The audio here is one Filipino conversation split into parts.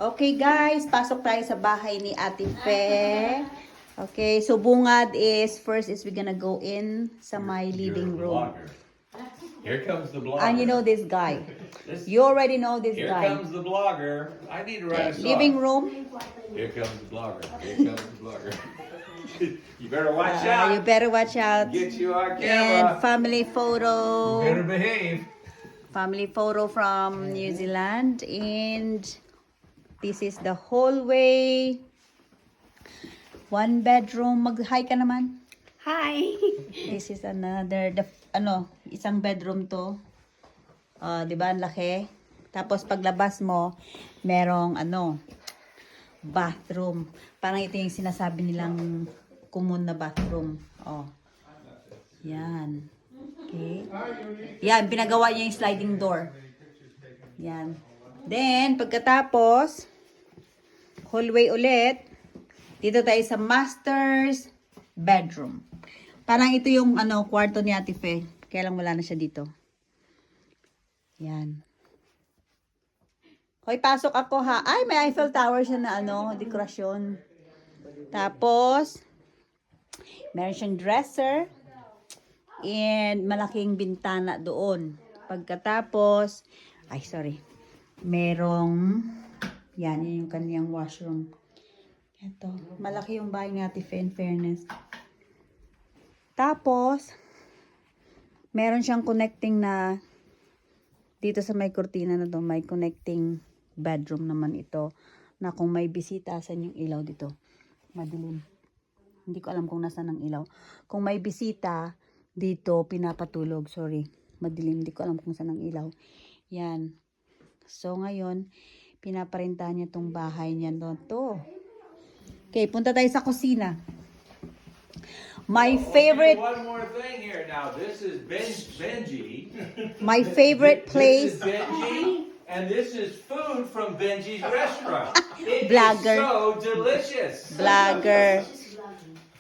Okay guys, pasok tayo sa bahay ni Ate Fe. Okay, so bungad is, first is we're gonna go in sa my living room. Here comes the blogger. And you know this guy. You already know this Here guy. comes the blogger. I need to write a song. Living room. Here comes the blogger. Here comes the blogger. You better watch out. You better watch out. Get you on And camera. family photo. Better behave. Family photo from New Zealand. And this is the hallway. One bedroom. Mag-hi ka naman. Hi! This is another, isang bedroom to. Di ba, ang laki? Tapos paglabas mo, merong bathroom. Parang ito yung sinasabi nilang common na bathroom. Yan. Okay. Yan, pinagawa niya yung sliding door. Yan. Then, pagkatapos, hallway ulit. Dito tayo sa master's bedroom. Parang ito yung kwarto ni Ate Fe. Kaya lang wala na siya dito. Yan. Hoy, pasok ako ha. Ay, may Eiffel Tower siya na dekorasyon. Tapos, meron siyang dresser. And malaking bintana doon. Pagkatapos, merong, yan yung kaniyang washroom. Ito, malaki yung bahay ni Ate Fe, in fairness. Tapos, meron siyang connecting na, dito sa may kurtina na to, may connecting bedroom naman ito, na kung may bisita, saan yung ilaw dito? Madilim. Hindi ko alam kung nasaan ang ilaw. Kung may bisita, dito, pinapatulog. Sorry, madilim. Hindi ko alam kung saan ang ilaw. Yan. So, ngayon, pinaparintahan niya tong bahay niya doon. To. Okay, punta tayo sa kusina. My favorite... One more thing here now. This is Benji. My favorite place... This is Benji. And this is food from Benji's restaurant. It Blogger. is so delicious. Vlogger.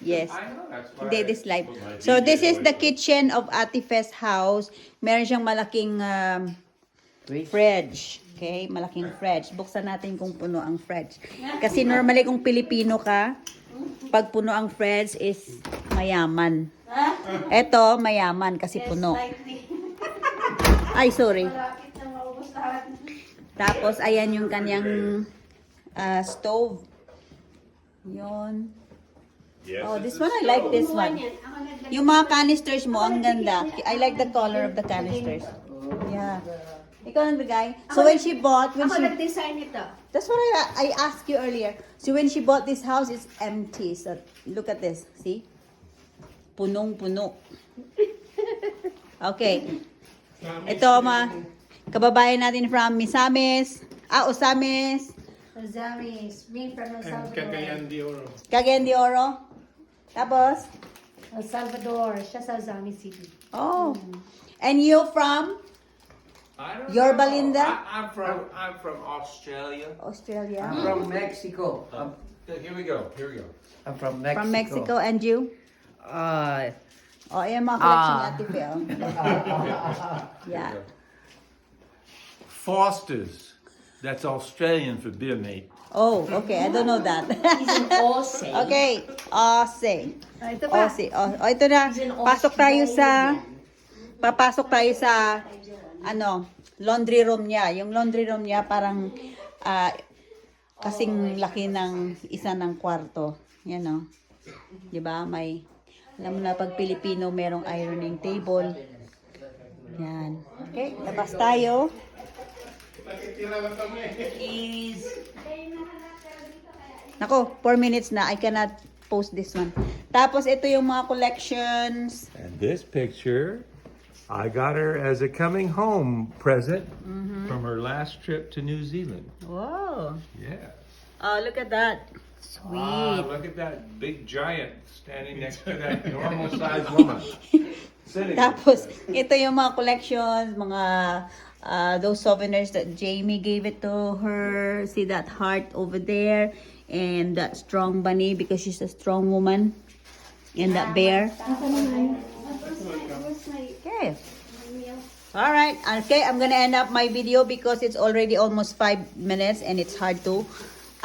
Yes. I know, that's why Hindi, I this live. put my So, this DJ is the voice on. kitchen of Ate Fe's house. Meron siyang malaking fridge. Okay? Malaking fridge. Buksan natin kung puno ang fridge. Kasi normally kung Pilipino ka, pag puno ang fridge is mayaman. Ito, mayaman kasi puno. Ay, sorry. Tapos, ayan yung kanyang stove. Yun. Yes, Oh, it's this a one, I like stove. this one. Yung mga canisters mo, ang ganda. I like the color of the canisters. Yeah. Ikaw nagbigay. So when she bought, Ako nag-design ito. that's what I asked you earlier. So when she bought this house, it's empty. So look at this. See? Punong-puno. Okay. Ito, kababayan natin from Misamis. Osamis. Ozamis. Me from El Salvador. Cagayan de Oro. Tapos? El Salvador. Siya sa Ozamis City. Oh. And you from? I don't Your know. Balinda? I'm from Australia. Australia. I'm from Mexico. Here we go. I'm from Mexico. From Mexico. And you? Ayan mga collection ni Ate Fe. Yeah. Foster's. That's Australian for beer, mate. Oh, okay. I don't know that. He's in Ose. Okay. Ose. Ito pa. Ose. Ito na. Papasok tayo sa laundry room niya. Yung laundry room niya parang kasing laki ng isa ng kwarto. Yan o. Diba? May, alam mo na pag Pilipino, merong ironing table. Yan. Okay. Labas tayo. Is... Nako, 4 minutes na. I cannot post this one. Tapos, ito yung mga collections. And this picture, I got her as a coming home present from her last trip to New Zealand. Wow. Yeah. Oh, look at that. Sweet. Look at that big giant standing next to that normal sized woman. Sitting Tapos, ito yung mga collections, mga those souvenirs that Jamie gave it to her. See that heart over there. And that strong bunny because she's a strong woman. And that bear. Okay. All right. Okay, I'm gonna end up my video because it's already almost 5 minutes and it's hard to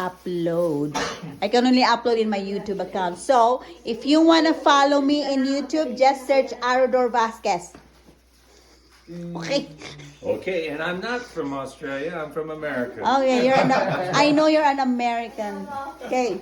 upload. I can only upload in my YouTube account. So, if you wanna follow me in YouTube, just search Arador Vasquez. Okay. Okay, and I'm not from Australia. I'm from America. Okay, I know you're an American. Okay. Okay.